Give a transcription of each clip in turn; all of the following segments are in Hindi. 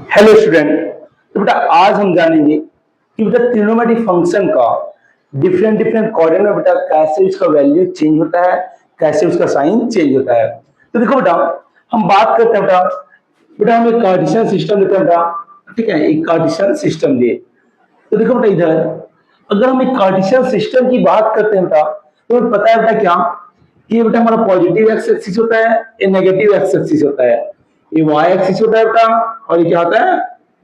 Hello student. तो बेटा आज हम जानेंगे कि बेटा ट्रिग्नोमेट्रिक फंक्शन का डिफरेंट डिफरेंट कोऑर्डिनेट में बेटा कैसे उसका वैल्यू चेंज होता है, कैसे उसका साइन चेंज होता है। तो देखो बेटा हम बात करते हैं बेटा बेटा हम एक कार्टेशियन सिस्टम लेते हैं बेटा। ठीक है, एक कार्टेशियन सिस्टम लिए। तो देखो बेटा इधर अगर हम एक कार्टेशियन सिस्टम की बात करते हैं बेटा तो हमें पता है बेटा क्या कि ये बेटा हमारा पॉजिटिव एक्स एक्सिस होता है, ये नेगेटिव एक्स एक्सिस होता है, ये वाई एक्सिस होता है बेटा और ये क्या होता है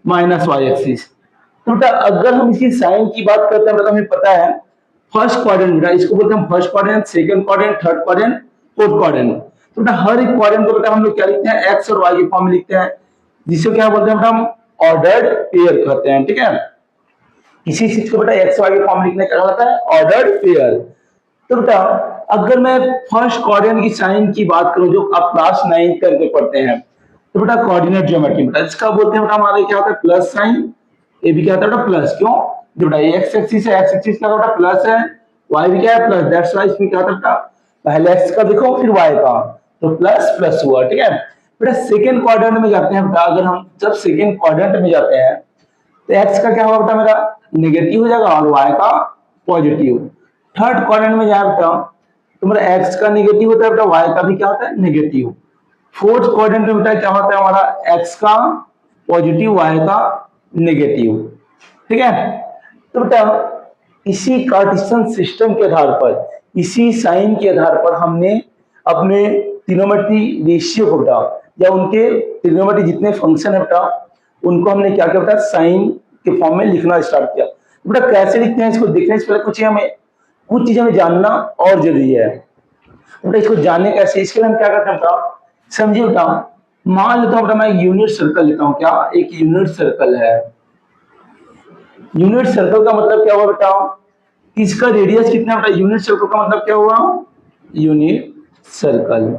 माइनस वाई एक्सिस। तो बेटा अगर हम इसकी साइन की बात करते हैं तो हमें पता है फर्स्ट क्वाड्रेंट बेटा इसको बोलते हैं first quadrant, second quadrant, third quadrant, fourth quadrant. तो बेटा हर एक क्वाड्रेंट को बेटा हम लोग क्या लिखते हैं एक्स और वाई के फॉर्म में लिखते हैं, जिसे क्या बोलते हैं बेटा हम ऑर्डर्ड पेयर कहते हैं। ठीक है, किसी चीज को बेटा एक्स वाई के फॉर्म में लिखने का कहलाता है ऑर्डर्ड पेयर। तो बेटा अगर मैं फर्स्ट क्वाड्रेंट की साइन की बात करूं जो आप क्लास 9 करके पढ़ते हैं तो बेटा कोऑर्डिनेट ज्योमेट्री बेटा इसका बोलते हैं बेटा हमारे क्या होता है प्लस साइन, ये भी क्या होता है बेटा प्लस। क्यों? जो बेटा एक्स एक्सिस है, एक्स एक्सिस का बेटा प्लस है, वाई भी क्या है प्लस, दैट्स वाई इसमें क्या होता है बेटा पहले एक्स का देखो फिर वाई का, तो प्लस प्लस हुआ। ठीक है बेटा सेकंड क्वाड्रेंट में जाते हैं बेटा, अगर हम जब सेकंड क्वाड्रेंट में जाते हैं तो एक्स का क्या होगा बेटा मेरा नेगेटिव हो जाएगा और वाई का पॉजिटिव। थर्ड क्वाड्रेंट में जाए बेटा तो मेरा एक्स का नेगेटिव होता है बेटा, वाई का भी क्या होता है नेगेटिव। फोर्थ क्वाड्रेंट में बेटा क्या होता है हमारा एक्स का पॉजिटिव, वाई का नेगेटिव। ठीक है, तो बेटा इसी कार्टेशियन सिस्टम के आधार पर, इसी साइन के आधार पर हमने अपने ट्रिग्नोमेट्री रेशियो को बेटा या उनके ट्रिग्नोमेट्री जितने फंक्शन है बेटा उनको हमने क्या किया बेटा साइन के फॉर्म में लिखना स्टार्ट किया। तो बेटा कैसे लिखते हैं इसको देखने से पहले कुछ चीजें हमें जानना और जरूरी है। बेटा इसको जानने कैसे, इसके लिए हम क्या करते हैं बेटा समझिए बेटा, मान लेता हूं बेटा मैं एक यूनिट सर्कल लेता हूं। क्या एक यूनिट सर्कल है? यूनिट सर्कल का मतलब क्या हुआ बेटा, इसका रेडियस कितना बेटा, यूनिट सर्कल का मतलब क्या हुआ यूनिट सर्कल,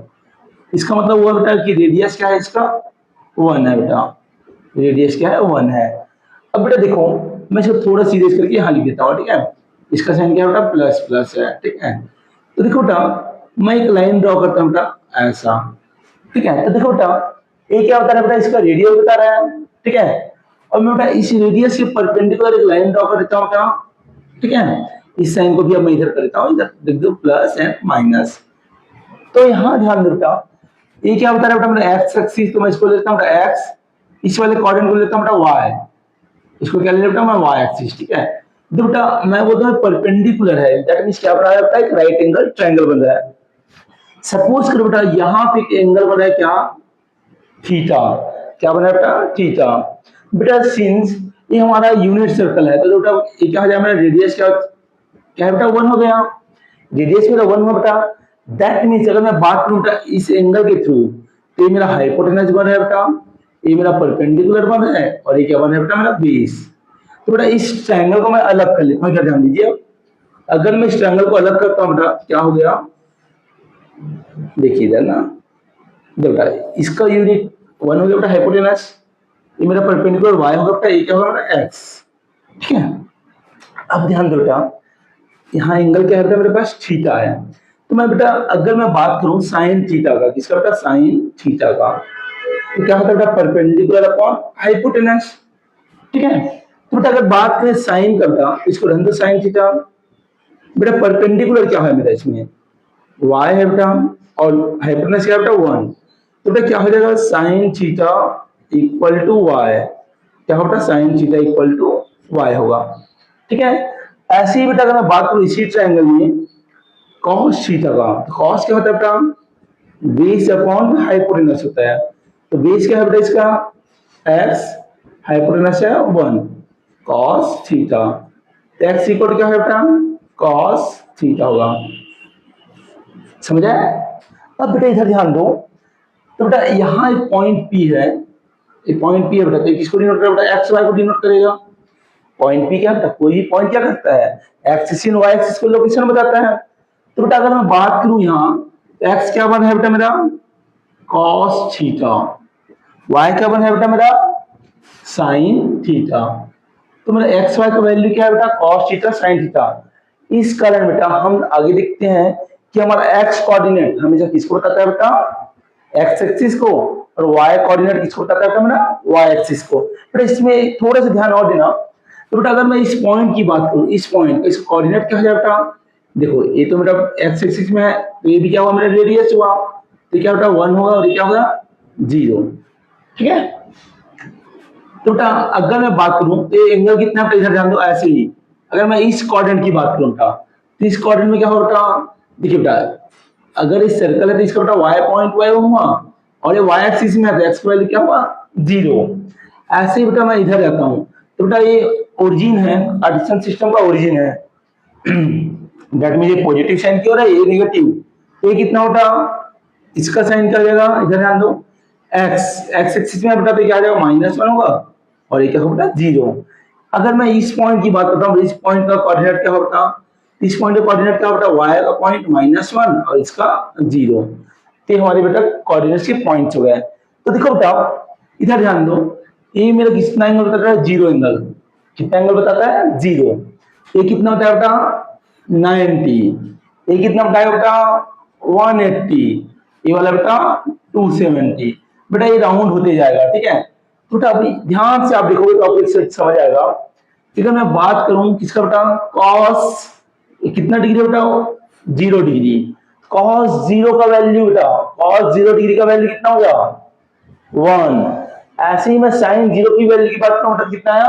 इसका मतलब हुआ बेटा कि रेडियस क्या है इसका 1 है बेटा, रेडियस क्या है 1 है। अब बेटा देखो मैं इसको थोड़ा सीरियस करके यहाँ लिख देता हूँ। ठीक है, इसका साइन क्या बेटा प्लस प्लस है। ठीक है, तो देखो बेटा मैं एक लाइन ड्रॉ करता हूँ बेटा ऐसा। ठीक है, तो देखो बेटा ये क्या होता है बेटा इसका रेडियस बता रहा है। ठीक है, और मैं बेटा इस रेडियस के परपेंडिकुलर एक लाइन ड्रॉ कर देता हूँ बेटा। ठीक है, इस साइन को भी अब मैं इधर कर देता हूँ, इधर देख दो प्लस एंड माइनस। तो यहाँ ध्यान दो बेटा ये क्या बता रहा है बेटा मेरा एक्स एक्सिस, तो मैं इसको लेता हूँ बेटा एक्स, इस वाले कोऑर्डिनेट को लेता हूँ बेटा वाई, इसको क्या ले लेता हूँ मैं वाई एक्सिस। ठीक है, तो बेटा मैं बोलता हूँ परपेंडिकुलर है, दैट मींस क्या बना है एक राइट एंगल ट्रायंगल बन रहा है। सपोज करो बेटा यहाँ पे एक एंगल बना है क्या थीटा, क्या बना है बेटा थीटा। बेटा सिंस ये हमारा यूनिट सर्कल है तो बेटा ये क्या हो जाएगा मेरा रेडियस क्या क्या है बेटा 1 हो गया, रेडियस मेरा 1 हुआ बेटा। दैट मींस अगर मैं बात करूं बेटा इस एंगल के थ्रू तो ये मेरा हाइपोटेनस बन रहा है बेटा, ये मेरा परपेंडिकुलर बन रहा है और ये क्या बन रहा है बेटा मेरा बेस। तो बेटा इस ट्रायंगल को मैं अलग कर लेता हूँ, क्या ध्यान दीजिए। अगर मैं इस ट्रायंगल को अलग करता हूँ बेटा क्या हो गया, देखिए इधर ना बेटा इसका यूनिट 1 हो गया बेटा हाइपोटेनस, ये मेरा परपेंडिकुलर वाई होगा बेटा, ये क्या होगा मेरा एक्स। ठीक है, अब ध्यान दो बेटा यहाँ एंगल क्या है मेरे पास थीटा है, तो मैं बेटा अगर मैं बात करूं साइन थीटा का, किसका बेटा साइन थीटा का, तो क्या होता है बेटा परपेंडिकुलर अपॉन हाइपोटेनस। ठीक है, तो बेटा अगर बात करें साइन का बेटा इसको रहने दो साइन थीटा, बेटा परपेंडिकुलर क्या है मेरा इसमें y है बेटा और हाइपोटेनस क्या है बेटा 1, तो बेटा क्या हो जाएगा sine theta equal to y, क्या होगा sine theta equal to y होगा। ठीक है, ऐसे ही बेटा अगर मैं बात करूं इसी ट्रायंगल में कॉस थीटा का, कॉस क्या होता है बेटा बेस अपॉन हाइपोटेनस होता है, तो बेस क्या है बेटा इसका x, हाइपोटेनस है 1, कॉस थीटा, x इक्वल क्या है बेटा कॉस थीटा होगा। समझ आया? अब बेटा इधर ध्यान दो, तो बेटा यहाँ एक पॉइंट P है, एक पॉइंट P है बेटा, तो किसको डिनोट करेगा बेटा एक्स वाई को डिनोट करेगा। पॉइंट P क्या बेटा कोई भी पॉइंट क्या करता है एक्सिस एंड वाई एक्सिस को लोकेशन बताता है। तो बेटा अगर मैं बात करूं यहाँ x क्या बन है बेटा मेरा cos थीटा, y क्या बन है बेटा मेरा sin थीटा, तो मेरा x y का वैल्यू क्या है बेटा cos थीटा sin थीटा। इस कारण बेटा हम आगे देखते हैं कि हमारा x कोऑर्डिनेट हमेशा किसको बताता है बेटा x एक्सिस को, और वाई कोऑर्डिनेट किसको बताता है मेरा, वाई एक्सिस को। बेटा इसमें थोड़ा सा ध्यान और देना। तो बेटा अगर मैं इस पॉइंट की बात करूं, इस पॉइंट का इसका कोऑर्डिनेट क्या हो जाएगा बेटा, देखो ये तो मेरा एक्स एक्सिस में है, तो ये भी क्या हुआ मेरा रेडियस हुआ, तो क्या बेटा 1 होगा और ये क्या होगा 0। ठीक है, तो बेटा अगर मैं बात करूं तो एंगल कितना है इधर ध्यान दो, ऐसे ही अगर मैं इस कोऑर्डिनेट की बात करूं बेटा, तो इस कोऑर्डिनेट में क्या होगा बेटा, देखिए बेटा अगर इस सर्कल है तो इसका बेटा वाई पॉइंट वाई हुआ, और ये वाई एक्सिस में है तो एक्स की वैल्यू क्या हुआ 0। ऐसे ही बेटा मैं इधर रहता हूं, तो बेटा ये ओरिजिन है, कार्टेशियन सिस्टम का ओरिजिन है, दैट मीन ये पॉजिटिव साइन की हो रहा है, ये नेगेटिव, ये कितना होता, इसका साइन क्या हो जाएगा, इधर ध्यान दो, एक्स एक्स एक्सिस में बेटा तो क्या आ जाएगा -1 होगा, और ये क्या होगा 0। अगर मैं इस पॉइंट की बात करता हूं, इस पॉइंट का कोऑर्डिनेट क्या होता, इस पॉइंट का कोऑर्डिनेट क्या होता, y का पॉइंट -1 और इसका 0। तो हमारे बेटा कोऑर्डिनेट्स के पॉइंट्स हो गए। तो देखो बेटा इधर ध्यान दो, ये मेरा कितना एंगल बताता है, 0 एंगल, कितना एंगल बताता है 0। ये कितना होता है बेटा 90, ये कितना बताया बेटा 180, ये वाला बेटा 270। बेटा ये राउंड होते जाएगा, ठीक है। तो बेटा अभी ध्यान से आप देखोगे तो आपको एक समझ आएगा। अगर मैं बात करूं किसका बेटा, कॉस कितना डिग्री बेटा 0 डिग्री, कॉस 0 का वैल्यू बेटा, कॉस 0 डिग्री का वैल्यू कितना हो गया 1। ऐसे ही मैं साइन 0 की वैल्यू की बात करूं बेटा कितना है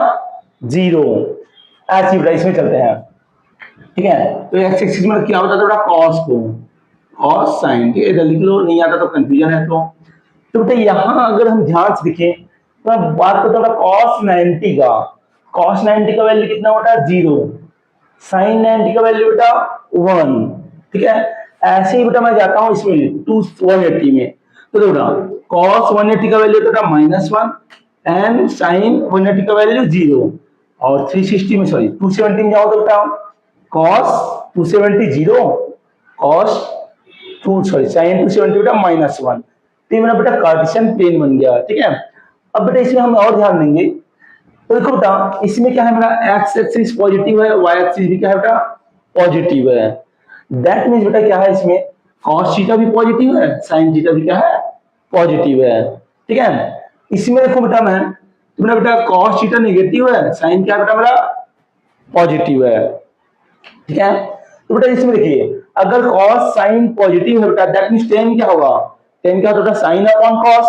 0। ऐसे ही बेटा इसमें चलते हैं, ठीक है। तो एक्स एक्सिस में क्या होता है बेटा कॉस को, कॉस साइन, ठीक है, इधर लिख लो, नहीं आता तो कंफ्यूजन है। तो बेटा यहाँ अगर हम ध्यान से देखें तो मैं बात करता हूँ कॉस 90 का, कॉस 90 का वैल्यू कितना होता है 0, साइन 90 का वैल्यू बेटा 1, ठीक है। ऐसे ही बेटा मैं जाता हूँ इसमें 180 में, तो देखो बेटा कॉस 180 का वैल्यू बेटा -1 एंड साइन 180 का वैल्यू 0, और 360 में सॉरी 270 में जाओ तो बेटा कॉस 270 0, कॉस 2 सॉरी साइन 270 बेटा -1। तो ये मेरा बेटा कार्टेशियन प्लेन बन गया, ठीक है। अब बेटा इसमें हम और ध्यान देंगे, तो देखो बेटा इसमें क्या है मेरा एक्स एक्सिस पॉजिटिव है, वाई एक्सिस भी क्या है बेटा पॉजिटिव है। दैट मींस बेटा क्या है इसमें cos थीटा भी पॉजिटिव है, sin थीटा भी क्या है पॉजिटिव है, ठीक है। इसमें देखो बेटा मैं तो मेरा बेटा cos थीटा नेगेटिव है, sin क्या बेटा मेरा पॉजिटिव है, ठीक है। तो बेटा इसमें देखिए अगर cos sin पॉजिटिव है बेटा दैट मींस tan क्या होगा, tan क्या होता है sin अपॉन cos,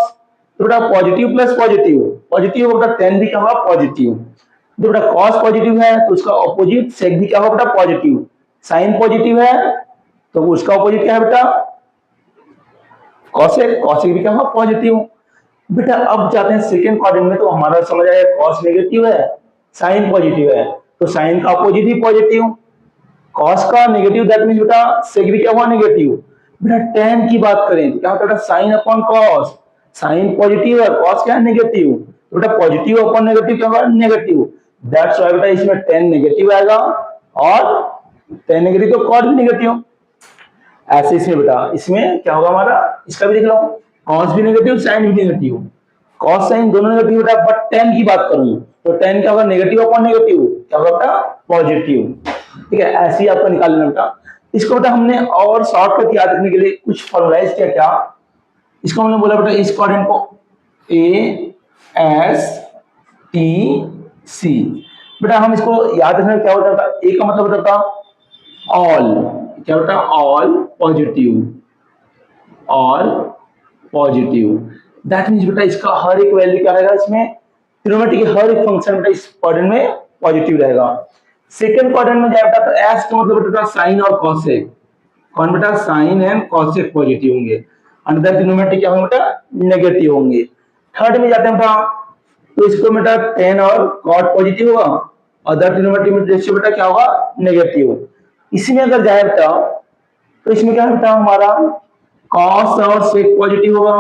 तो बेटा पॉजिटिव प्लस पॉजिटिव, पॉजिटिव होगा tan भी क्या होगा पॉजिटिव। तो बेटा cos पॉजिटिव है तो उसका ऑपोजिट sec भी क्या होगा बेटा पॉजिटिव, sin पॉजिटिव है तो उसका ऑपोजिट क्या है बेटा cosec, cosec भी क्या होगा पॉजिटिव। बेटा अब जाते हैं सेकंड क्वाड्रेंट में, तो हमारा समझ आया cos नेगेटिव है, sin पॉजिटिव है, तो sin का ऑपोजिट ही पॉजिटिव, cos का नेगेटिव दैट मींस बेटा sec भी क्या हुआ नेगेटिव। बेटा tan की बात करें तो क्या होता है sin upon cos, sin positive है cos क्या है नेगेटिव, तो बेटा पॉजिटिव अपॉन नेगेटिव क्या होगा नेगेटिव, दैट्स व्हाई बेटा इसमें tan नेगेटिव आएगा, और tan नेगेटिव तो cos भी नेगेटिव। ऐसे इसमें बेटा इसमें क्या होगा हमारा, इसका भी देख लो cos भी नेगेटिव sin भी नेगेटिव, cos sin दोनों नेगेटिव बेटा, बट tan की बात करूं तो tan क्या होगा नेगेटिव अपॉन नेगेटिव क्या होगा बेटा पॉजिटिव, ठीक है। ऐसे ही आपको निकाल लेना बेटा। इसको बेटा हमने और शॉर्टकट याद रखने के लिए कुछ फॉर्मुलाइज किया, क्या इसको हमने बोला बेटा इस क्वाड्रेंट को A S T C, बेटा हम इसको याद रखने क्या होता है, A का मतलब होता है ऑल, क्या होता है all positive, all positive, that means बेटा इसका हर एक वैल्यू क्या रहेगा, इसमें ट्रिग्नोमेट्री के हर एक फंक्शन बेटा इस क्वाड्रेंट में पॉजिटिव रहेगा। सेकंड क्वाड्रेंट में जाएगा तो एस का मतलब बेटा साइन और कॉसेक, कौन बेटा साइन एंड कॉसेक पॉजिटिव होंगे, अंदर ट्रिग्नोमेट्री क्या होंगे बेटा नेगेटिव होंगे। थर्ड में जाते हैं बेटा तो इसको बेटा tan और cot पॉजिटिव होगा, अदर ट्रिग्नोमेट्री में रेशियो बेटा क्या होगा नेगेटिव। इसी में अगर जाए बेटा तो इसमें क्या बेटा हमारा cos और sec पॉजिटिव होगा,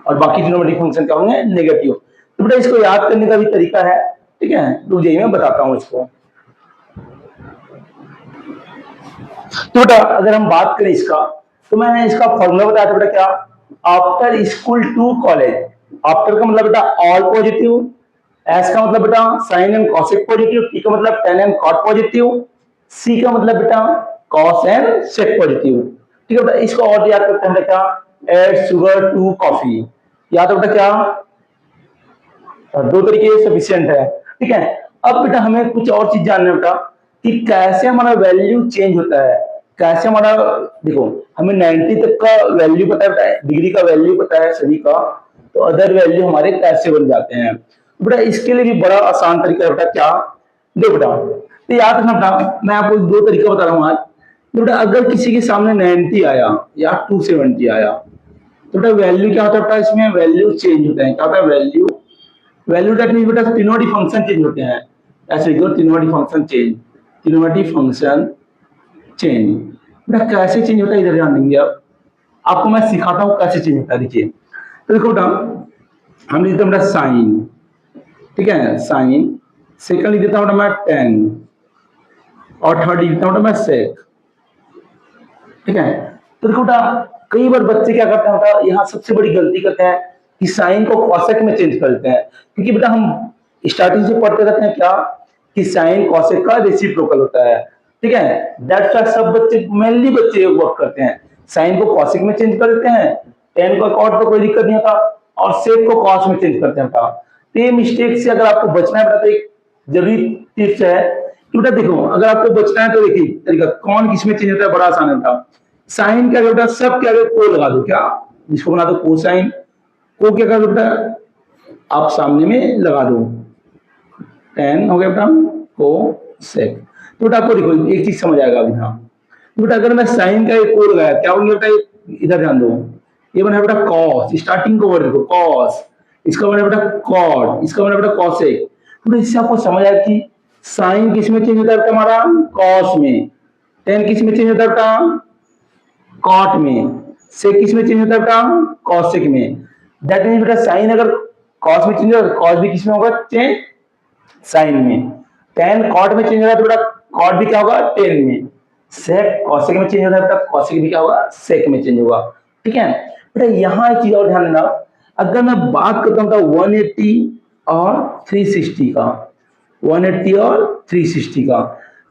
और बाकी ट्रिग्नोमेट्रिक फंक्शन क्या होंगे नेगेटिव। तो बेटा इसको याद करने का भी तरीका है, ठीक है, रुक जाइए मैं बताता हूं इसको। तो बेटा अगर हम बात करें इसका, तो मैंने इसका फॉर्मूला बताया था बेटा क्या, after school to college, after का मतलब बेटा ऑल पॉजिटिव, एस का मतलब बेटा sine and cosec positive, T का मतलब tan and cot positive, C का मतलब बेटा cos एंड sec पॉजिटिव, ठीक है बेटा। इसको और याद करते हैं क्या, एड शुगर टू कॉफी, या तो बेटा क्या दो तरीके सफिशियंट है, ठीक है। अब बेटा हमें कुछ और चीज जानना है बेटा कि कैसे हमारा वैल्यू चेंज होता है, कैसे हमारा, देखो हमें 90 तक का वैल्यू पता है बेटा, डिग्री का वैल्यू पता है सभी का, तो अदर वैल्यू हमारे कैसे बन जाते हैं। तो बेटा इसके लिए भी बड़ा आसान तरीका है बेटा, क्या, देखो बेटा, तो याद रखना बेटा, मैं आपको दो तरीका बता रहा हूँ आज। तो बेटा अगर किसी के सामने 90 आया या 270 आया, तो बेटा वैल्यू क्या होता है बेटा, इसमें वैल्यू चेंज होता है, क्या होता है वैल्यू, वैल्यू दैट मीन बेटा ट्रिनोमेट्री फंक्शन चेंज होते हैं, ऐसे लिखो ट्रिनोमेट्री फंक्शन चेंज, ट्रिनोमेट्री फंक्शन चेंज। बेटा कैसे चेंज होता है इधर ध्यान देंगे आप, आपको मैं सिखाता हूँ कैसे चेंज होता है, देखिए। तो देखो बेटा हम लिखते हैं बेटा साइन, ठीक है, साइन, सेकंड लिख देता हूँ बेटा मैं टेन, और थर्ड लिख देता हूँ बेटा मैं सेक, ठीक है। तो देखो बेटा कई बार बच्चे क्या करते हैं बेटा, यहाँ सबसे बड़ी गलती करते हैं कि साइन को कॉसेक में चेंज कर देते हैं, क्योंकि बेटा हम स्टार्टिंग से पढ़ते रहते हैं क्या कि साइन कॉसेक का रेसिप्रोकल होता है, ठीक है। दैट्स व्हाई सब बच्चे, मेनली बच्चे वर्क करते हैं, साइन को कॉसेक में चेंज कर देते हैं, टेन को कॉट तो कोई दिक्कत नहीं होता, और सेक को कॉस में चेंज करते हैं बेटा। तो ये मिस्टेक से अगर आपको बचना है बेटा, तो एक जरूरी टिप्स है कि बेटा देखो अगर आपको बचना है तो देखिए तरीका, कौन किसमें चेंज होता है, बड़ा आसान है बेटा। साइन क्या बेटा, सब क्या को लगा दो, क्या जिसको बना दो कोसाइन, को क्या कर बेटा आप सामने में लगा दो, टेन हो गया बेटा को सेक। तो बेटा आपको देखो एक चीज समझ आएगा अभी, हाँ बेटा अगर मैं साइन का एक को लगाया क्या हो गया बेटा, इधर ध्यान दो, ये बना बेटा कॉस, स्टार्टिंग को वर्ड देखो कॉस, इसका बना बेटा कॉड, इसका बना बेटा कॉसेक। तो इससे आपको समझ आया कि साइन किस में चेंज होता है हमारा, कॉस में, टेन किस में चेंज होता है बेटा, कॉट में, सेक किस में चेंज होता है बेटा, कॉसेक में। दैट मीन बेटा साइन अगर कॉस में चेंज होगा, कॉस भी किस में होगा, चेंज साइन में। टेन कॉट में चेंज होगा तो बेटा कॉट भी क्या होगा, टेन में। सेक कॉसेक में चेंज होता है बेटा, कॉसेक भी क्या होगा, सेक में चेंज होगा, ठीक है। बेटा यहाँ एक चीज और ध्यान देना, अगर मैं बात करता हूँ 180 और 360 का, 180 और 360 का,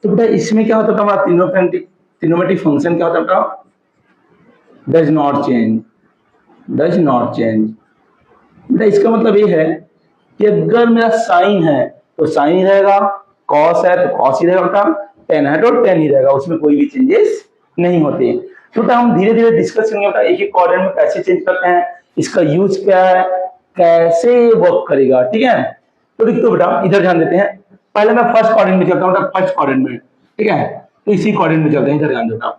तो बेटा इसमें क्या होता है हमारा ट्रिग्नोमेट्रिक फंक्शन क्या होता है बेटा, does not change, does not change. बेटा इसका मतलब ये है कि अगर मेरा साइन है तो साइन ही रहेगा, कॉस है तो कॉस ही रहेगा बेटा, टेन है तो टेन ही रहेगा, उसमें कोई भी चेंजेस नहीं होते। तो बेटा हम धीरे धीरे डिस्कस करेंगे बेटा एक एक क्वाड्रेंट में कैसे चेंज करते हैं, इसका यूज क्या है, कैसे वर्क करेगा, ठीक है। तो देखो बेटा इधर ध्यान देते हैं, पहले मैं फर्स्ट क्वाड्रेंट में चलता हूँ, फर्स्ट क्वाड्रेंट में, ठीक है, तो इसी क्वाड्रेंट में चलते हैं, इधर ध्यान देता।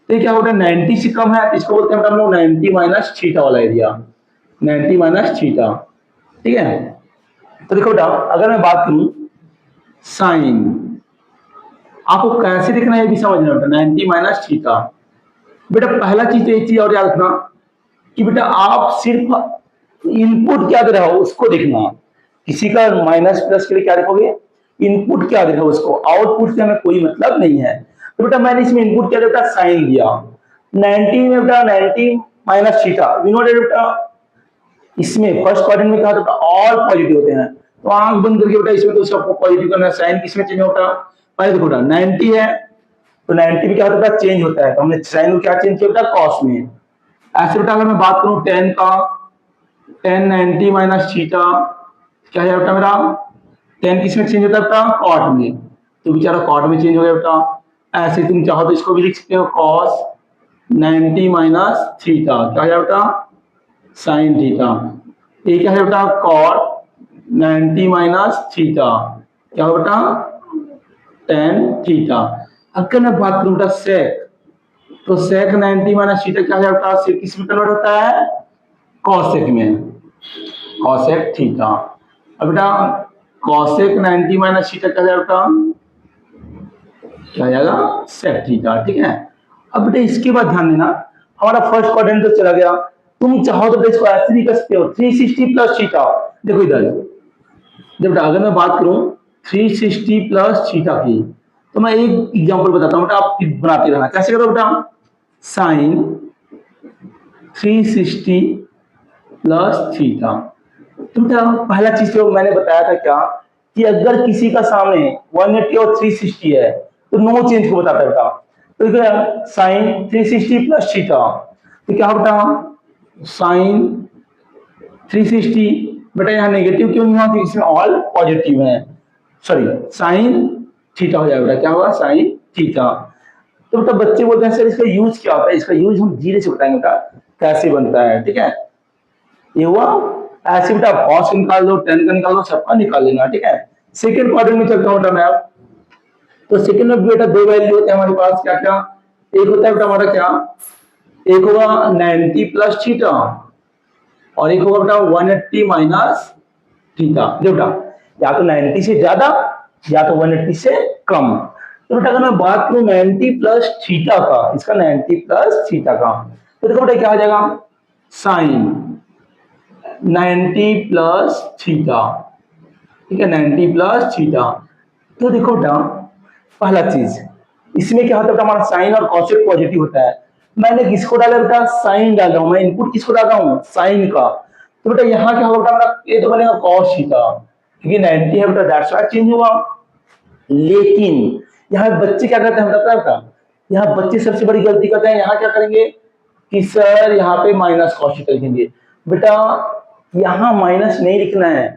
तो ये क्या होता है 90 से कम है, इसको बोलते हैं हम लोग 90 माइनस थीटा वाला एरिया, 90 माइनस थीटा, ठीक है। तो देखो बेटा अगर मैं बात करूं साइन, आपको कैसे देखना है ये भी समझना बेटा, 90 माइनस थीटा। बेटा पहला चीज तो एक चीज और याद रखना कि बेटा आप सिर्फ इनपुट क्या दे रहा हो उसको देखना, किसी का माइनस प्लस के लिए क्या देखोगे, इनपुट क्या दे रहा हो उसको, आउटपुट से हमें कोई मतलब नहीं है। तो बेटा मैंने इसमें इनपुट क्या बेटा, साइन दिया, 90 में बेटा 90 माइनस थीटा, वी नो बेटा इसमें फर्स्ट क्वाड्रेंट में क्या होता है ऑल पॉजिटिव होते हैं, तो आंख बंद करके बेटा इसमें तो सबको पॉजिटिव करना है, साइन किसमें चेंज होता है, पहले देखो बेटा 90 है तो 90 में क्या होता है चेंज होता है, तो हमने साइन को क्या चेंज किया बेटा कॉस में। ऐसे बेटा अगर मैं बात करूं 10 का, 10 90 माइनस थीटा क्या है बेटा मेरा, 10 किस में चेंज होता है बेटा, कॉट में, तो बेचारा कॉट में चेंज हो गया बेटा। ऐसे तुम चाहो तो इसको भी लिख सकते हो कॉस 90 माइनस थीटा क्या है बेटा, साइन थीटा। ये क्या है बेटा कॉट 90 माइनस थीटा क्या हो बेटा, टेन थीटा। अगर मैं बात करूं बेटा सेक, तो सेक 90 माइनस थीटा क्या है बेटा, सेक किस में कन्वर्ट होता है, कॉसेक में, कॉसेक थीटा। अब बेटा कॉसेक 90 माइनस थीटा क्या है बेटा, क्या जाएगा सेक थीटा, ठीक है। अब बेटा इसके बाद ध्यान देना, हमारा फर्स्ट क्वाड्रेंट तो चला गया, तुम चाहो तो इसको ऐसे भी कर सकते हो 360 प्लस थीटा। देखो इधर जब बेटा अगर मैं बात करूं 360 प्लस थीटा की, तो मैं एक एग्जांपल बताता हूं बेटा, आप बनाते रहना, कैसे करो बेटा, साइन 360 प्लस थीटा। तो बेटा पहला चीज तो मैंने बताया था क्या कि अगर किसी का सामने 180 और 360 है तो नो चेंज को बताता है बेटा। तो क्या साइन 360 प्लस थीटा, तो क्या बेटा साइन 360, बेटा यहाँ नेगेटिव क्यों नहीं हुआ, क्योंकि इसमें ऑल पॉजिटिव है, सॉरी साइन थीटा हो जाएगा, क्या होगा साइन थीटा। तो बेटा बच्चे बोलते हैं सर इसका यूज क्या होता है, इसका यूज हम धीरे से बताएंगे बेटा कैसे बनता है, ठीक है। ये हुआ ऐसे बेटा, कॉस निकाल दो, टेन का निकाल दो, सबका निकाल लेना, ठीक है। सेकंड क्वाड्रेंट में चलता हूँ बेटा मैं अब। तो सेकंड में बेटा दो वैल्यू होते हैं हमारे पास, क्या क्या, एक होता है बेटा हमारा क्या, एक होगा 90 प्लस थीटा और एक होगा बेटा 180 माइनस थीटा। देखो बेटा या तो 90 से ज्यादा या तो 180 से कम। तो बेटा अगर मैं बात करूं 90 प्लस थीटा का, इसका 90 प्लस थीटा का, तो देखो बेटा क्या हो जाएगा, साइन 90 प्लस थीटा, ठीक है, 90 प्लस थीटा। तो देखो बेटा पहला चीज इसमें क्या होता है, हमारा साइन और कॉसेक पॉजिटिव होता है। मैंने किसको डाला बेटा, साइन डाल रहा हूं मैं, इनपुट किसको डाल रहा हूं, साइन का। तो बेटा यहाँ क्या होगा बेटा, मेरा ये तो बनेगा कॉस थीटा, क्योंकि 90 है बेटा, दैट्स व्हाई चेंज हुआ। लेकिन यहाँ बच्चे क्या करते हैं बेटा, यहाँ बच्चे सबसे बड़ी गलती करते हैं, यहाँ क्या करेंगे कि सर यहाँ पे माइनस कॉस थीटा लिखेंगे। बेटा यहाँ माइनस नहीं लिखना है,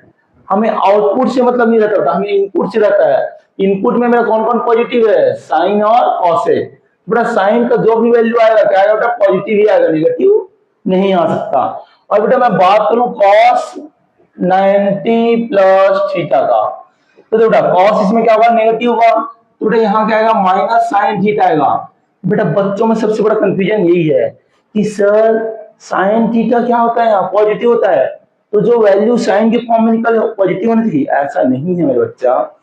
हमें आउटपुट से मतलब नहीं रहता, हमें इनपुट से रहता है। इनपुट में मेरा कौन कौन पॉजिटिव है, साइन और कॉसेक। बेटा साइन का जो भी वैल्यू आएगा क्या आएगा बेटा, पॉजिटिव ही आएगा, नेगेटिव नहीं आ सकता। और बेटा मैं बात करूं कॉस 90 प्लस थीटा का, तो बेटा कॉस इसमें क्या होगा, नेगेटिव होगा। तो बेटा यहाँ क्या आएगा, माइनस साइन थीटा आएगा। बेटा बच्चों में सबसे बड़ा कंफ्यूजन यही है कि सर साइन थीटा क्या होता है, यहाँ पॉजिटिव होता है, तो जो वैल्यू साइन के फॉर्म में निकल पॉजिटिव होनी थी, ऐसा नहीं है मेरे बच्चा।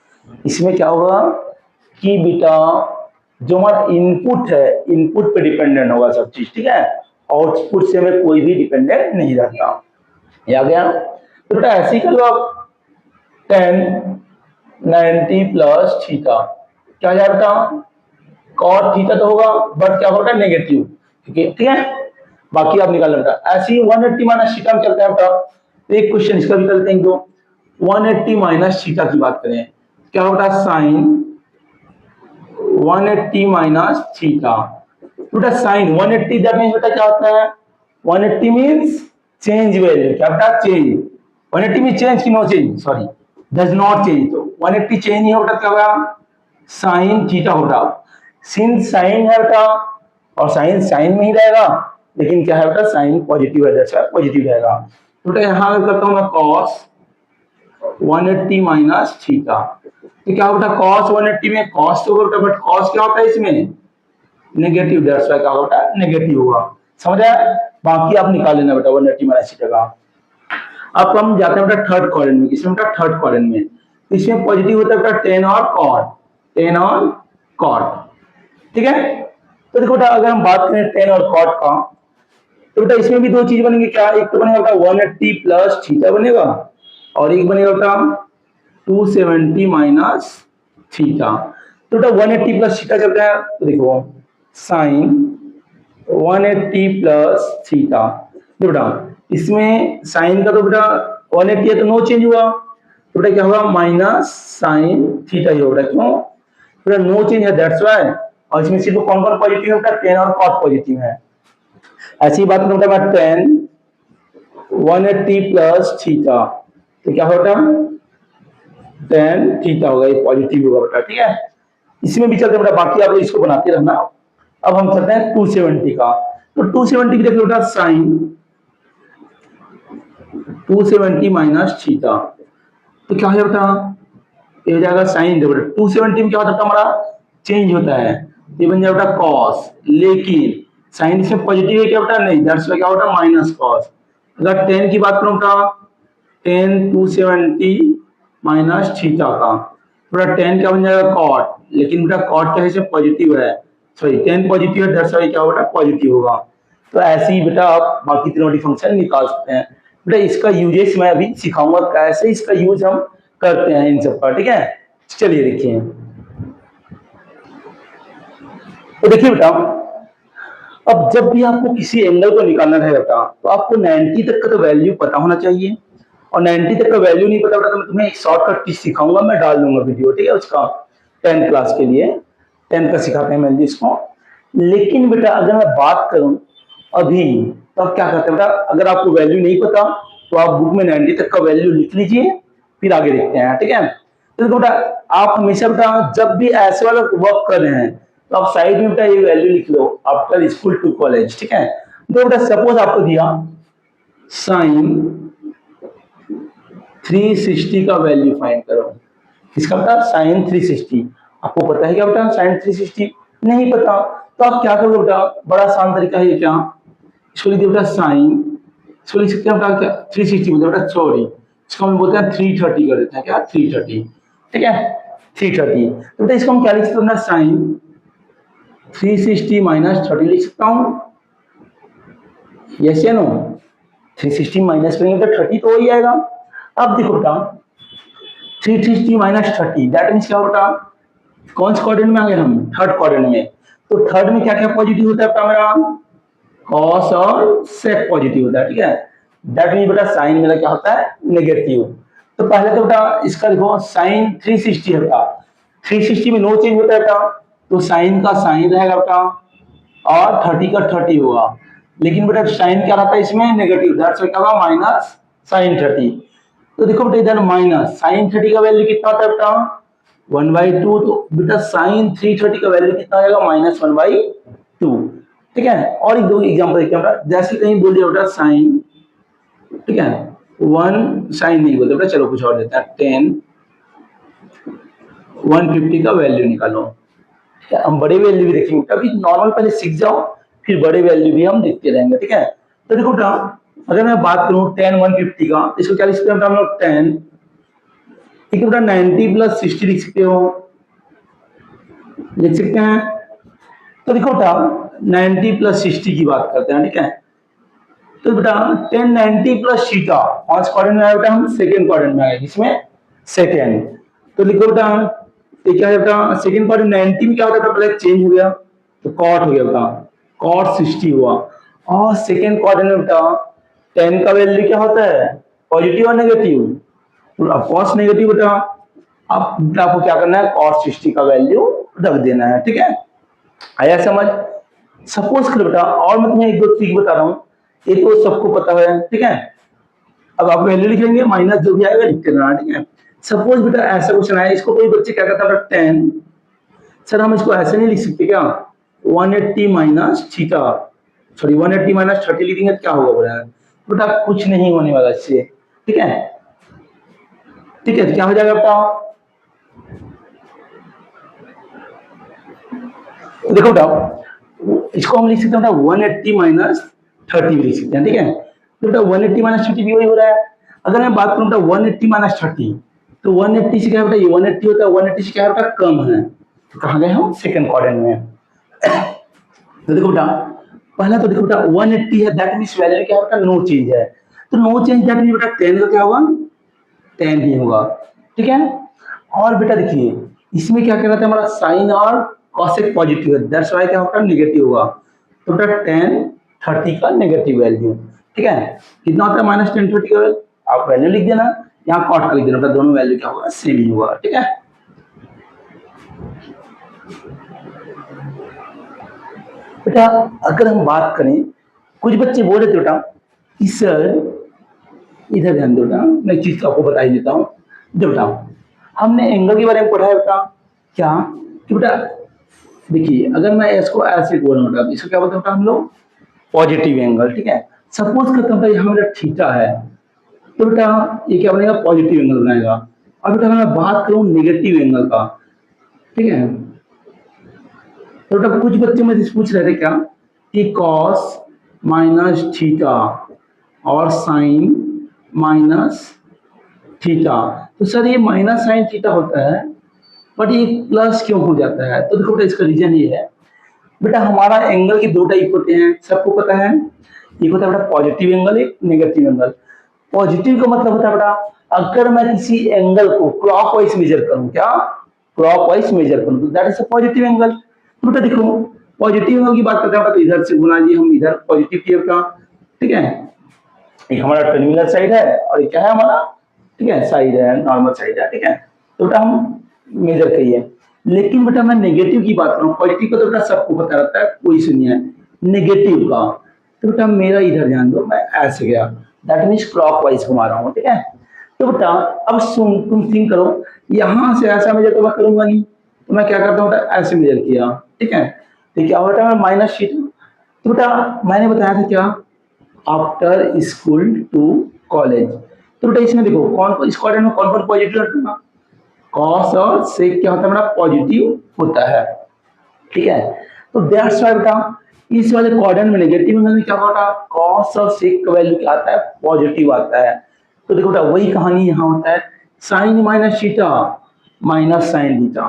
इसमें क्या होगा कि बेटा जो हमारा इनपुट है, इनपुट पे डिपेंडेंट होगा सब चीज, ठीक है, आउटपुट से हमें कोई भी डिपेंडेंट नहीं रहता। ये आ गया। तो बेटा ऐसे ही कर लो आप, 10 90 प्लस थीटा क्या जाए बेटा, कॉट थीटा तो होगा बट क्या होगा नेगेटिव, ठीक है। बाकी आप निकाल बेटा। ऐसे ही 180 माइनस थीटा में चलता है बेटा, एक क्वेश्चन इसका भी करते हैं। तो 180 माइनस थीटा की बात करें, क्या होता है, साइन 180 माइनस थीटा। बेटा साइन 180 दैट मींस बेटा क्या होता है, 180 मींस चेंज वैल्यू, क्या बेटा चेंज, 180 मींस चेंज की no change, sorry does not change. तो 180 चेंज नहीं होगा, क्या होगा साइन थीटा होगा। सिंस साइन है बेटा और साइन साइन में ही रहेगा, लेकिन क्या है बेटा साइन पॉजिटिव है, दैट्स व्हाई पॉजिटिव रहेगा। तो बेटा यहां मैं करता हूं मैं cos 180 माइनस थीटा, तो क्या होता है cos 180 में cos तो होगा, बट cos क्या होता है इसमें नेगेटिव, दैट्स व्हाई क्या होगा नेगेटिव होगा। समझ आया। बाकी आप निकाल लेना बेटा 180 माइनस थीटा का। अब हम जाते हैं बेटा थर्ड क्वाड्रेंट में, इसमें बेटा थर्ड क्वाड्रेंट में इसमें पॉजिटिव होता है बेटा 10 और cot, 10 और cot, ठीक है। तो देखो बेटा अगर हम बात करें 10 और cot का, तो बेटा इसमें भी दो चीज बनेंगे, क्या, एक तो बनेगा बेटा 180 प्लस थीटा बनेगा और एक बनेगा बेटा 270 माइनस थीटा। तो बेटा 180 प्लस थीटा चल रहा है, तो देखो साइन 180 प्लस थीटा। देखो बेटा इसमें साइन का तो बेटा 180 है तो नो चेंज हुआ, तो बेटा क्या होगा माइनस साइन थीटा ही होगा, क्यों बेटा नो चेंज है, दैट्स व्हाई। और इसमें सिर्फ कौन कौन पॉजिटिव है बेटा, 10 और cot पॉजिटिव है। ऐसी बात करूं बेटा मैं 10 180 प्लस थीटा, तो क्या होगा 10 थीटा होगा, ये पॉजिटिव होगा बेटा, ठीक है। इसमें भी चलते बेटा, बाकी आप लोग इसको बनाते रहना। अब हम चलते हैं 270 का, तो 270 देख लो बेटा साइन 270 माइनस थीटा, तो क्या हो जाएगा, ये हो जाएगा साइन। 270 में क्या होता है हमारा चेंज होता है, ये बन जाएगा कॉस, लेकिन साइन इसमें पॉजिटिव है क्या बेटा, नहीं, दैट्स व्हाई क्या होता है माइनस कॉस। अगर 10 की बात करूं बेटा 10 270 माइनस थीटा का, बेटा 10 क्या बन जाएगा कॉट, लेकिन बेटा कॉट क्या है इसमें पॉजिटिव है, सॉरी 10 पॉजिटिव है, दैट्स व्हाई क्या होगा पॉजिटिव होगा। तो ऐसे ही बेटा आप बाकी त्रिकोणमिति फंक्शन निकाल सकते हैं। बेटा इसका यूजेस मैं अभी सिखाऊंगा, कैसे इसका यूज हम करते हैं इन सब का, ठीक है। चलिए देखिए, तो देखिए बेटा अब जब भी आपको किसी एंगल को निकालना रहेगा तो आपको 90 तक का तो वैल्यू पता होना चाहिए, और 90 तक का वैल्यू नहीं पता बेटा तो मैं तुम्हें एक शॉर्टकट ट्रिक सिखाऊंगा, मैं डाल दूंगा वीडियो, ठीक है, उसका 10th क्लास के लिए, 10th का सिखाते हैं मैं इसको। लेकिन बेटा अगर मैं बात करूं अभी, तो आप क्या करते हैं बेटा, अगर आपको वैल्यू नहीं पता तो आप बुक में 90 तक का वैल्यू लिख लीजिए, फिर आगे देखते हैं, ठीक है। तो देखो बेटा, आप हमेशा बेटा जब भी ऐसे वाला वर्क कर रहे हैं तो आप साइड में बेटा ये वैल्यू लिख लो, आफ्टर स्कूल टू कॉलेज, ठीक है। तो बेटा सपोज आपको दिया साइन 360 का वैल्यू फाइंड करो, इसका बेटा साइन 360, आपको पता है क्या बेटा साइन 360? नहीं पता, तो आप क्या करोगे बेटा, बड़ा आसान तरीका है ये, क्या इसको लिख बेटा साइन, इसको लिख सकते हैं बेटा क्या 360 बोलते हैं बेटा, सॉरी इसको हम बोलते हैं 330 कर देते हैं, क्या 330, ठीक है 330। तो बेटा इसको हम क्या लिख सकते हैं, साइन 360 माइनस 30 लिख सकता हूँ, यस या नो? 360 माइनस करेंगे तो 30 तो हो ही आएगा। अब देखो बेटा 360 माइनस 30 दैट मीन्स क्या होता, कौन से क्वाड्रेंट में आ गए हम, थर्ड क्वाड्रेंट में। तो थर्ड में क्या क्या पॉजिटिव होता है बेटा मेरा, कॉस और सेक पॉजिटिव होता है, ठीक है। दैट मीन बेटा साइन मेरा क्या होता है, नेगेटिव। तो पहले तो बेटा इसका देखो साइन 360 है बेटा, 360 में नो चेंज होता है बेटा, तो साइन का साइन रहेगा बेटा और 30 का 30 होगा, लेकिन बेटा साइन क्या रहता है इसमें, नेगेटिव, दैट्स व्हाई क्या होगा माइनस साइन 30। तो देखो बेटा इधर माइनस साइन 30 का वैल्यू कितना होता है बेटा 1/2, तो बेटा साइन 330 का वैल्यू कितना आएगा, -1/2, ठीक है। और एक दो एग्जांपल देखते हैं बेटा, जैसे कहीं बोल दिया बेटा साइन, ठीक है 1 साइन नहीं बोलते बेटा, चलो कुछ और देता है 10 150 का वैल्यू निकालो, हम बड़े वैल्यू भी देखेंगे, अभी नॉर्मल पहले सीख जाओ, फिर बड़े वैल्यू भी हम देखते रहेंगे, ठीक है। तो देखो बेटा अगर मैं बात करूं 10 150 का, इसको क्या लिख सकते हैं हम लोग 10, ठीक है बेटा 90 प्लस 60 लिख सकते हो, लिख सकते हैं। तो देखो बेटा 90 प्लस 60 की बात करते हैं, ठीक है। तो बेटा 10 90 प्लस थीटा कौन क्वाड्रेंट में आया बेटा, हम सेकेंड क्वाड्रेंट में आए, जिसमें सेकेंड। तो लिखो बेटा ये क्या है बेटा, सेकेंड क्वाड्रेंट 90 में क्या होता है, पहले चेंज हो गया तो कॉट हो गया बेटा, कॉट 60 हुआ। और सेकेंड क्वाड्रेंट में बेटा 10 का वैल्यू क्या होता है, पॉजिटिव और नेगेटिव, तो अब कॉस नेगेटिव बेटा, अब आपको क्या करना है, कॉस 60 का वैल्यू रख देना है, ठीक है। आया समझ? सपोज करो बेटा, और मैं तुम्हें एक दो ट्रिक बता रहा हूँ, ये तो सबको पता है, ठीक है। अब आप वैल्यू लिख लेंगे, माइनस जो भी आएगा लिखते रहना, ठीक है। सपोज बेटा ऐसा क्वेश्चन आया, इसको कोई बच्चे क्या करता है 10, सर हम इसको ऐसे नहीं लिख सकते क्या, 180 माइनस थीटा, सॉरी 180 माइनस 30 लिखेंगे तो क्या होगा बोला, बेटा कुछ नहीं होने वाला इससे, ठीक है, ठीक है। तो क्या हो जाएगा बेटा, तो देखो बेटा इसको हम लिख सकते हैं बेटा 180 माइनस 30 भी लिख सकते हैं, ठीक है। तो बेटा 180 माइनस 30 भी वही हो रहा है। अगर मैं बात करूं बेटा 180 माइनस 30, तो 180 से क्या है बेटा, ये 180 होता है, 180 से क्या है बेटा कम है, तो कहाँ गए हम, सेकंड क्वाड्रेंट में। तो देखो बेटा पहला तो देखो बेटा 180 है, दैट मींस वैल्यू क्या है बेटा, नो चेंज है, तो नो चेंज दैट मींस बेटा 10 का क्या होगा, 10 ही होगा, ठीक है। और बेटा देखिए इसमें क्या कह रहा था हमारा, साइन और कॉसेक पॉजिटिव है, दैट्स व्हाई क्या होगा, नेगेटिव होगा, तो बेटा 10 30 का नेगेटिव वैल्यू, ठीक है। कितना होता है -10 30 का वैल्यू, आप वैल्यू लिख देना, यहाँ कॉट कर लिख देना, दोनों वैल्यू क्या होगा, सेम ही होगा, ठीक है। बेटा अगर हम बात करें, कुछ बच्चे बोल रहे थे बेटा कि सर, इधर ध्यान दो बेटा, मैं चीज आपको बता ही देता हूँ। जो बेटा हमने एंगल के बारे में पढ़ा है बेटा, क्या कि बेटा देखिए अगर मैं इसको ऐसे बोलूं बेटा, इसको क्या बोलते हैं बेटा हम लोग, पॉजिटिव एंगल, ठीक है। सपोज करता हूँ यहाँ मेरा थीटा है, तो बेटा ये क्या बनेगा, पॉजिटिव एंगल बनाएगा। और बेटा अगर मैं बात करूँ नेगेटिव एंगल का, ठीक है, तो बेटा कुछ बच्चे मुझे पूछ रहे थे क्या कि कॉस माइनस थीटा और साइन माइनस थीटा, तो सर ये माइनस साइन थीटा होता है बट ये प्लस क्यों हो जाता है, तो देखो बेटा इसका रीजन ये है, बेटा हमारा एंगल के दो टाइप होते हैं, सबको पता है, एक होता है बेटा पॉजिटिव एंगल, एक नेगेटिव एंगल। पॉजिटिव का मतलब होता है बेटा अगर मैं किसी एंगल को क्लॉकवाइज मेजर करूं, क्या क्लॉकवाइज मेजर करूं, तो that is a positive angle. तो बेटा देखो पॉजिटिव एंगल की बात करते हैं, तो इधर से गुना लिए हम इधर पॉजिटिव किए बेटा, ठीक है। एक हमारा टर्मिनल साइड है और एक क्या है हमारा, ठीक है, साइड है, नॉर्मल साइड है, ठीक है। तो बेटा हम मेजर करिए, लेकिन बेटा मैं नेगेटिव की बात करूं, पॉजिटिव का तो बेटा सबको पता रहता है, कोई इशू नहीं है। नेगेटिव का तो बेटा मेरा इधर ध्यान दो, मैं ऐसे गया, दैट मीन्स क्लॉकवाइज घुमा रहा हूँ, ठीक है। तो बेटा अब सुन, तुम थिंक करो, यहाँ से ऐसा मेजर तो मैं करूंगा नहीं, तो मैं क्या करता हूँ बेटा, ऐसे मेजर किया, ठीक है। तो क्या होता है, माइनस शीट। तो बेटा मैंने बताया था क्या, आफ्टर स्कूल टू कॉलेज। तो बेटा इसमें देखो कौन कौन इस क्वाड्रेंट में कौन कौन पॉजिटिव रखूंगा, कॉस और सेक क्या होता है बेटा, पॉजिटिव होता है, ठीक है। तो दैट्स व्हाई बेटा इस वाले क्वाड्रेंट में नेगेटिव में क्या होता है, कॉस और सेक का वैल्यू क्या आता है, पॉजिटिव आता है। तो देखो बेटा वही कहानी यहाँ होता है, sine minus theta minus sine theta,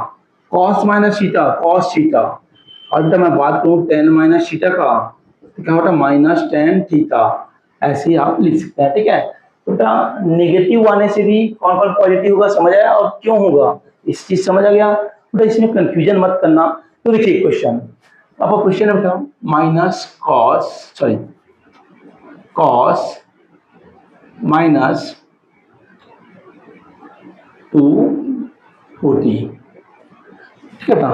cos minus theta cos theta, और बेटा मैं बात करूँ टेन माइनस थीटा का, तो क्या होता है माइनस टेन थीटा, ऐसे ही आप लिख सकते हैं, ठीक है। तो बेटा नेगेटिव आने से भी कौन कौन पॉजिटिव होगा समझ आया, और क्यों होगा इस चीज समझ आ गया। बेटा इसमें कंफ्यूजन मत करना। तो देखिए क्वेश्चन, आपका क्वेश्चन है बेटा minus cos, sorry cos minus 240, ठीक है बेटा,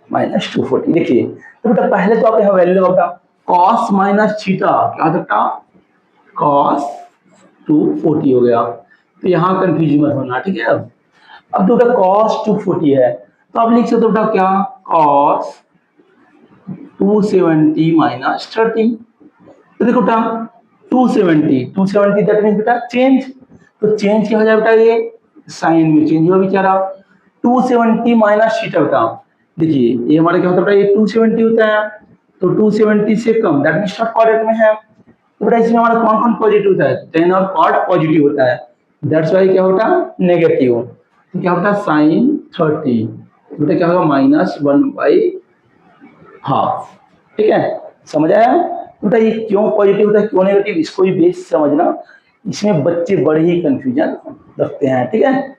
माइनस 240। देखिए तो बेटा पहले तो आप यहाँ वैल्यू लगाओ, कॉस माइनस थीटा क्या होता बेटा, कॉस 240 हो गया। तो यहाँ कंफ्यूजन मत होना, ठीक है। अब तो बेटा कॉस 240 है, तो आप लिख सकते हो बेटा क्या, कॉस 270 माइनस 30। तो देखो बेटा 270 दैट मीन्स बेटा चेंज, तो चेंज क्या हो जाए बेटा, ये साइन में चेंज हुआ बेचारा। 270 माइनस थीटा बेटा, देखिए ये हमारा क्या होता है बेटा, ये 270 होता है, तो 270 से कम दैट मीन्स नॉट क्वाड्रेंट में है। तो बेटा इसमें हमारा कौन कौन पॉजिटिव होता है, टेन और कॉट पॉजिटिव होता है, दैट्स वाई क्या होता है नेगेटिव। तो क्या होता है साइन 30, बेटा क्या होगा माइनस 1/2, ठीक है। समझ आया बेटा ये क्यों पॉजिटिव होता है क्यों नेगेटिव, इसको भी बेस समझना, इसमें बच्चे बड़े ही कंफ्यूजन रखते हैं, ठीक है।